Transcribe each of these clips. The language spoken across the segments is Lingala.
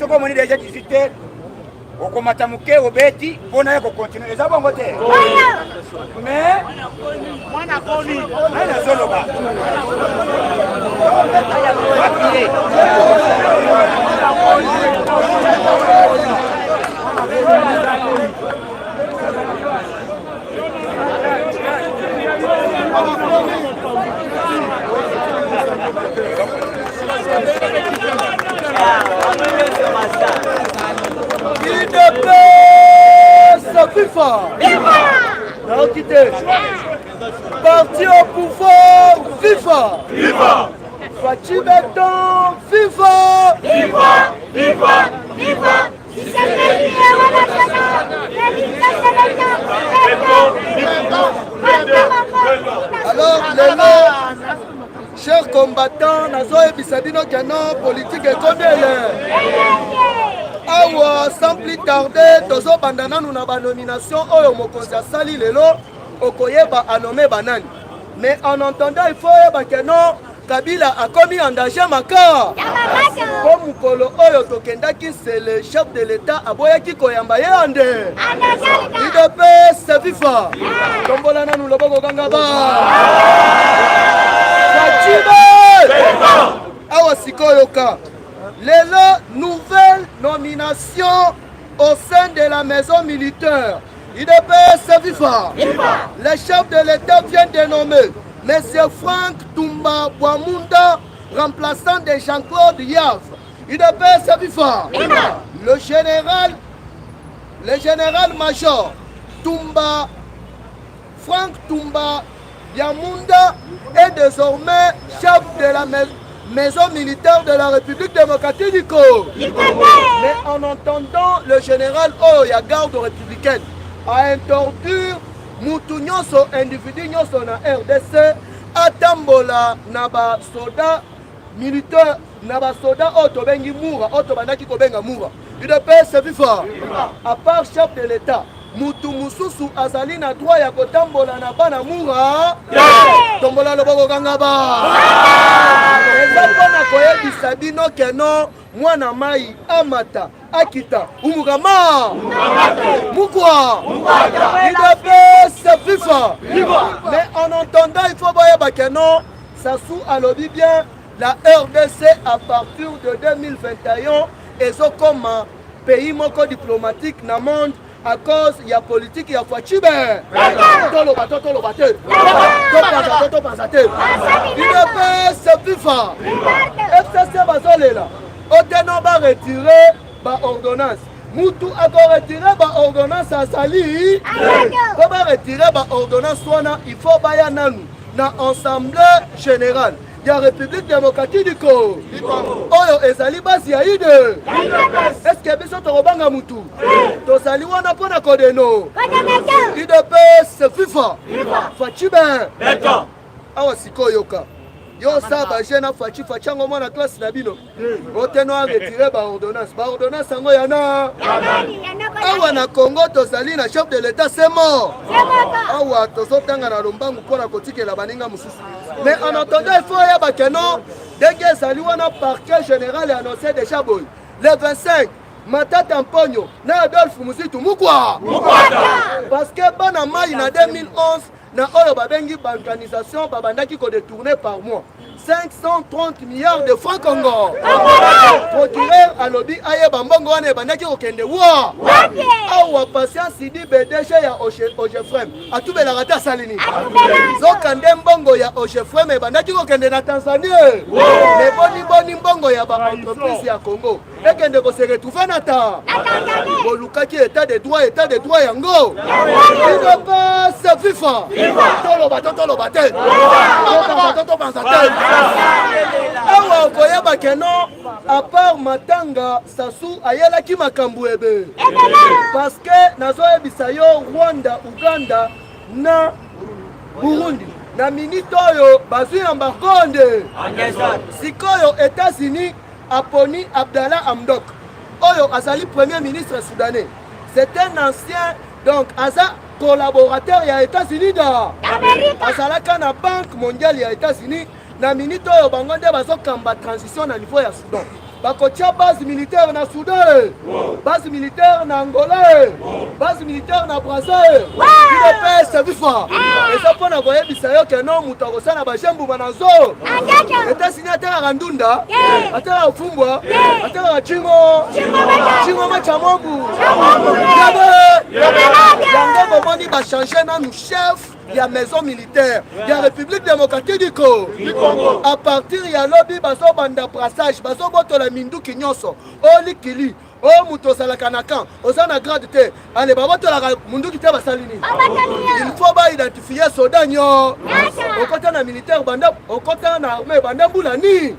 Soko moni déjà 18h. Okomata muke obeti pona yako continue eza bongo te mais mwana koni na zoloba FIFA. Non, quittez. Parti au pouvoir, FIFA. FIFA. Fatih Béton, FIFA. FIFA. FIFA. FIFA. Alors, les chers combattants, Nazoé Bissadino Kano, politique et condamné. Awa, sans plus tarder, tozo bandana nous na nomination oyo mokonzi asali lelo okoyeba a nommé banani. Mais en entendant il faut yeba que non Kabila a commis en danger makar. Comme mukolo oyo tokendaki c'est le chef de l'État aboyaki koyamba yande. IDP c'est FIFA. Tombola na nous loboko kangaba. Fatima. Awa sikoyo ka. Les nouvelles nominations au sein de la maison militaire. IDPS FIFA. Les chefs de l'État viennent de nommer M. Franck Toumba Bouamunda, remplaçant de Jean-Claude Yav. IDPS FIFA. Le général-major Toumba, Franck Toumba Bouamunda est désormais chef de la maison militaire de la République démocratique du Congo. Mais en entendant le général Oya garde républicaine a introduit mutu nyonso individu nyonso na RDC atambola na ba soda militaire na ba soda oto bengi mura oto bandaki ko benga mura. UDPS FIFA à part chef de l'État mutu mususu azali na droit ya kotambola na bana mura tombola loboko kangaba eza mpona koyebisa bino keno mwana mai amata akita umukama mukwa IDPS FIFA. Mais en entendant il faut boyeba keno Sassou alobi bien la RDC à partir de 2021 ezo comme pays moko diplomatique na monde à cause il y a politique il y a Fatih IDPS FIFA. FCC bazolela oteno ba retirer ba ordonnance mutu ako retirer ba ordonnance azali ko ba retirer ba ordonnance wana il faut baya nanu na assemblée générale ya République démocratique du Congo oyo ezali basi ya ide. Est-ce que biso tokobanga mutu tozali wana mpona kodeno IDPS FIFA Fatih Béton awa sikoyo ka yo saba jeune Fatih yango mwana classe na bino oteno a retirer ba ordonnance yango yana awa na Congo tozali na chef de l'État c'est mort awa tozotanga na lombangu mpona kotikela baninga mosusu. Mais en attendant il faut yeba que non dès que ezali wana parquet général annoncé déjà boy le 25 Matata Mpogno na Adolphe Muzitu mukwa parce que bana mai na 2011 na oyo babengi organisation babandaki ko détourner par mois 530 milliards de francs Congo. Procureur alobi ayeba mbongo wana ebandaki kokende wa awa patience sidi BDG ya Ogefrem atubela ta salini zokande mbongo ya Ogefrem ebandaki kokende na Tanzanie mais boni mbongo ya ba entreprise ya Congo ekende ko se retrouver na ta bolukaki état de droit yango IDPS FIFA toloba te awa okoyeba keno à part Matanga Sassou ayelaki makambo ebe parce que nazoyebisa yo Rwanda Uganda na Burundi na minute oyo bazwi embargo nde sikoyo États-Unis aponi Abdallah Hamdok oyo azali premier ministre soudanais. C'est un ancien donc aza collaborateur ya États-Unis da azalaka na banque mondiale ya États-Unis na minute oyo bango nde bazokamba transition na niveau ya Soudan. bakotia base militaire na Soudan, base militaire na Angola, base militaire na Brazzaville. UDPS vifa. Eza pona koyebisa yo ke no mutu akosala bajembu banazo. Eta signataire Randunda, atala Ufumbwa, atala Chingo Machamombu. Yango bomoni ba changer na nous chef ya maison militaire ya République démocratique du Congo. À partir ya lobby baso banda brassage, baso botola minduki nyonso, olikili. Oh muto salaka na kan, osana grade te, ale babotola munduki te basalini. Il faut ba identifier soda nyo. Okota na militaire banda, okota na armée banda bulani.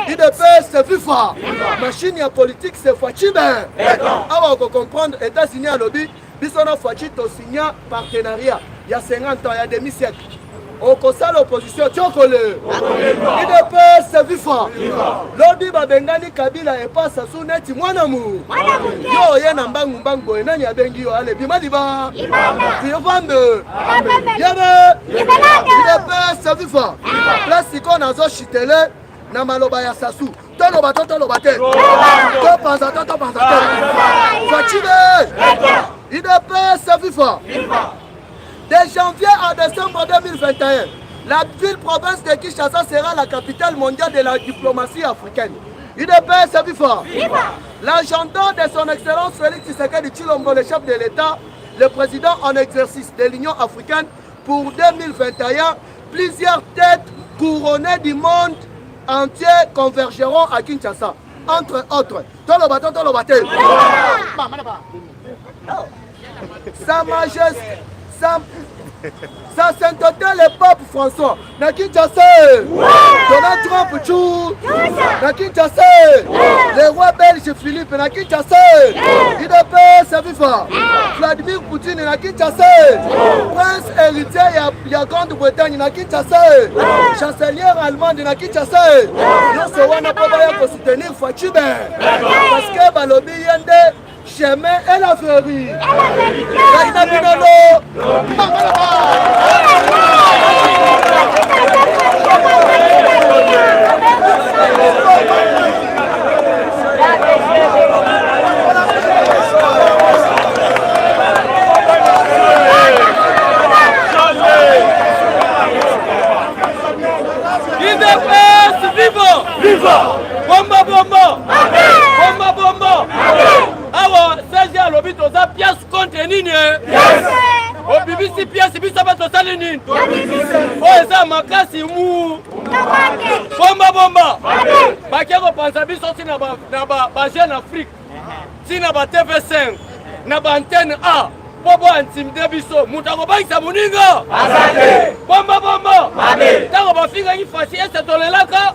IDPS c'est FIFA. Machine ya politique c'est Fachibe. Awa ko comprendre États-Unis à lobby, bisona Fachi to signer partenariat. Il y a 50 ans, il y a demi-siècle. Au conseil de l'opposition, Tchokole. IDPS c'est FIFA. Lobby Babengani Kabila et pas sa souneti Mwanamou. Yo, y'a un bango, et n'a bengi, allez, bimadiba. Yobambe. Yabe. IDPS c'est FIFA. Place qu'on a zo chitele, na maloba ya sasu. Toloba te. To panza. Fachibe. IDPS c'est FIFA. De janvier à décembre 2021, la ville-province de Kinshasa sera la capitale mondiale de la diplomatie africaine. UDPS c'est FIFA. L'agenda de son excellence Félix Tshisekedi Tshilombo, le chef de l'État, le président en exercice de l'Union africaine pour 2021, plusieurs têtes couronnées du monde entier convergeront à Kinshasa. Entre autres, Tolobaté. Sa Majesté, sa sainteté le pape François, na Kinshasa, Donald Trump Chou, na Kinshasa, le roi belge Philippe, na Kinshasa, IDPS c'est FIFA, Vladimir Poutine, na Kinshasa, prince héritier ya Grande-Bretagne, na Kinshasa, chancelière allemande, na Kinshasa, nous sommes na pas pour soutenir Fachibe, parce que balobi yende chemin et la féerie. Raina Binolo. IDPS viva! Bomba! Awa, Serge Lobi toza pièce contre nini? O BBC pièce biso ba tosali nini? O eza makasi mu. Bomba. Bakeko pensa biso tina ba jeune Afrique. Tina ba TV5 na ba antenne A. Bobo intimide biso mutako baisa muninga. Asante. Bomba. Tango ba finga ni fasi ese tolelaka.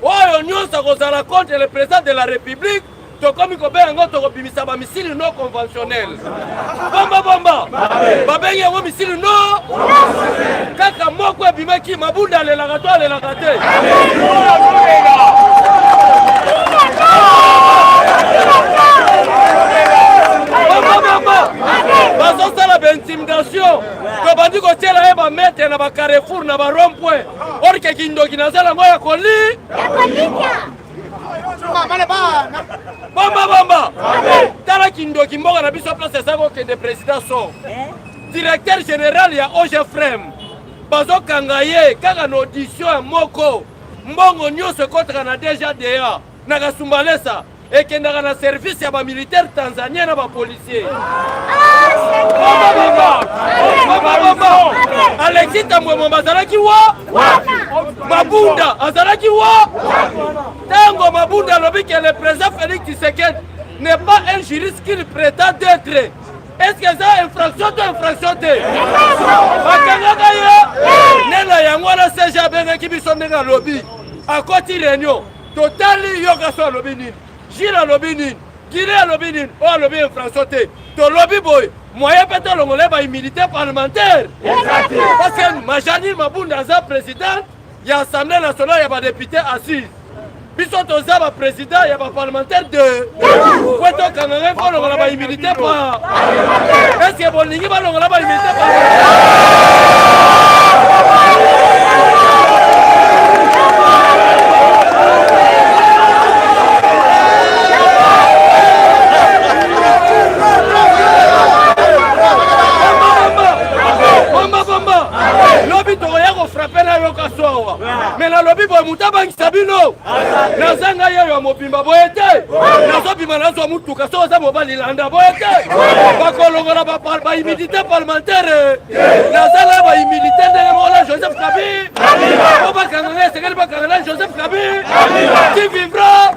Oyo nyonso kozala contre le président de la République. Tokomi kobenga tokobimisa ba misili non conventionnel. Bomba. Babengi yango misili non. Kaka moko ebimaki mabunda lelaka to lelaka te. Bomba. Bazosala ba intimidation. Tobandi kotiela eba mete na ba Carrefour na ba rond-point. Orke kindoki nazala ngoya koli. Bomba. Tala kindoki mboka na biso place sako ke de président so. Directeur général ya OGFREM. Bazo kangaye kaka na audition moko. Mbongo nyonso contre na déjà DA. Na kasumbalesa ekendaka na service ya ba militaire tanzanien na ba policier. Bomba. Alexis Tambwe bazalaki wa? Mabunda azalaki wa? Tango Mabunda lobi que le président Félix Tshisekedi n'est pas un juriste qu'il prétend d'être. Est-ce que ça infraction te? Bakangaka ye nena yango na seja benga kibiso ndenga lobi. Akoti réunion. Totali yoka so lobi nini? Jila lobi nini? Gile lobi nini? O lobi infraction te. To lobi boy. Moyen peut-être l'ongolais ba immunité parlementaire. Parce que Majani Mabunda za président, il y a Assemblée nationale, il y a des députés assis. Biso toza ba président, il y a ba parlementaire de. Kweto kanganga ko l'ongola ba immunité pas. Est-ce que bolingi ba l'ongola ba immunité pas? mutabangisa bino nazanga yeyo ya mobimba boye te nazobima nazwa mutuka so oza mobali landa boye te bakolongola baimmunité parlementaire nazala baimmunité ndenge mola Joseph Kabi po bakanganga esekeli bakangana Joseph Kabi qui vivra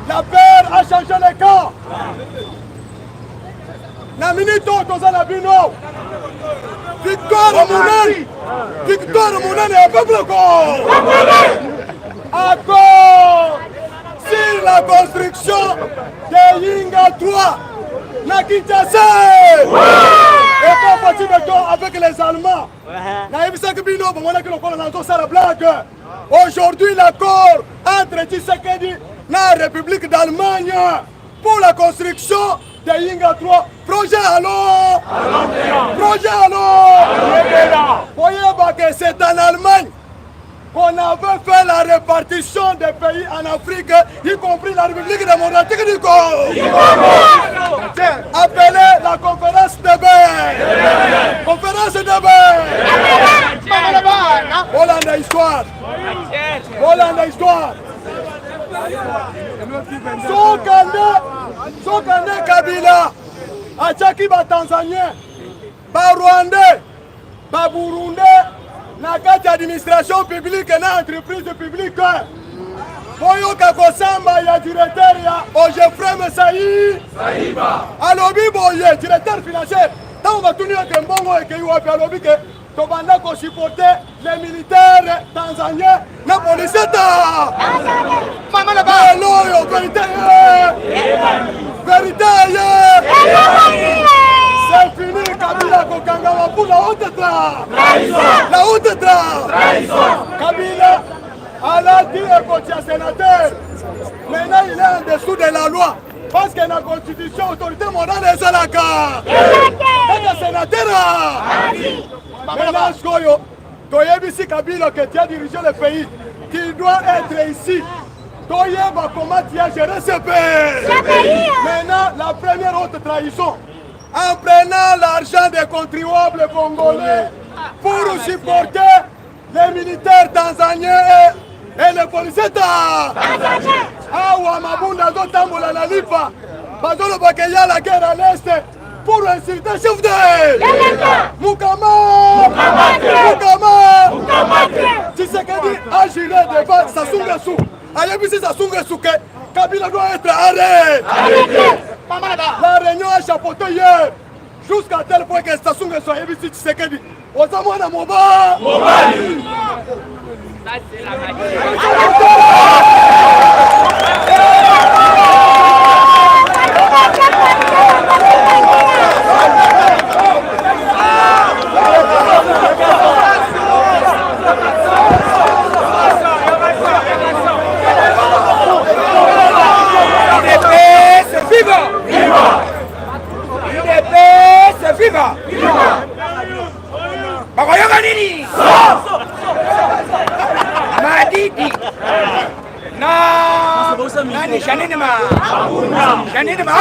La paix a changé les camps. La minute où on a vu nous. Victoire au Mounane et au peuple accord sur la construction de Yinga 3 na Kinshasa. Et pas possible avec les Allemands. Aujourd'hui, l'accord entre Tshisekedi et la République d'Allemagne pour la construction de Yinga 3. Projet alors. Projet alors. Voyez que c'est en Allemagne qu'on avait fait la répartition des pays en Afrique, y compris la République démocratique du Congo. Appelée la conférence de Berne. Conférence de Berne. Hollande histoire. Hollande histoire. Sokande Kabila, Achaki ba Tanzanien, ba Rwandais, ba Burundais, na kati administration publique na entreprise publique. Boyo Kakosamba ya directeur ya Ojefrem Saïba. Alobi boye directeur financier. Tant on va tourner que mbongo et que wapi alobi que tobanda ko supporter les militaires tanzaniens na police ta. Mama na ba loyo vérité. Vérité. C'est fini Kabila Kokangama pour la haute tra. La haute tra. Kabila a dit un sénateur. Maintenant il est en dessous de la loi. Parce que la constitution, l'autorité morale est à la carte. Et le sénateur. Maintenant, Skoyo, Toyebisi Kabila qui a dirigé le pays, qui doit être ici. Toyeba, comment tu as géré ce pays? Maintenant, la première haute trahison. En prenant l'argent des contribuables congolais pour supporter les militaires tanzaniens et les policiers. Awa Mabunda Zotambola la Lipa, Bazolo Bakeya la guerre à l'Est pour insulter chef de Mukama. Tshisekedi a juré devant Sassou Nguesso. Ayebisi Sassou Nguesso que Kabila doit être arrêté. La réunion a chapeauté hier jusqu'à tel point que Sassou Nguesso a Ayebisi Tshisekedi. Osamwana Mobali. Ça c'est la magie. nini? Madidi na nani? Janine ma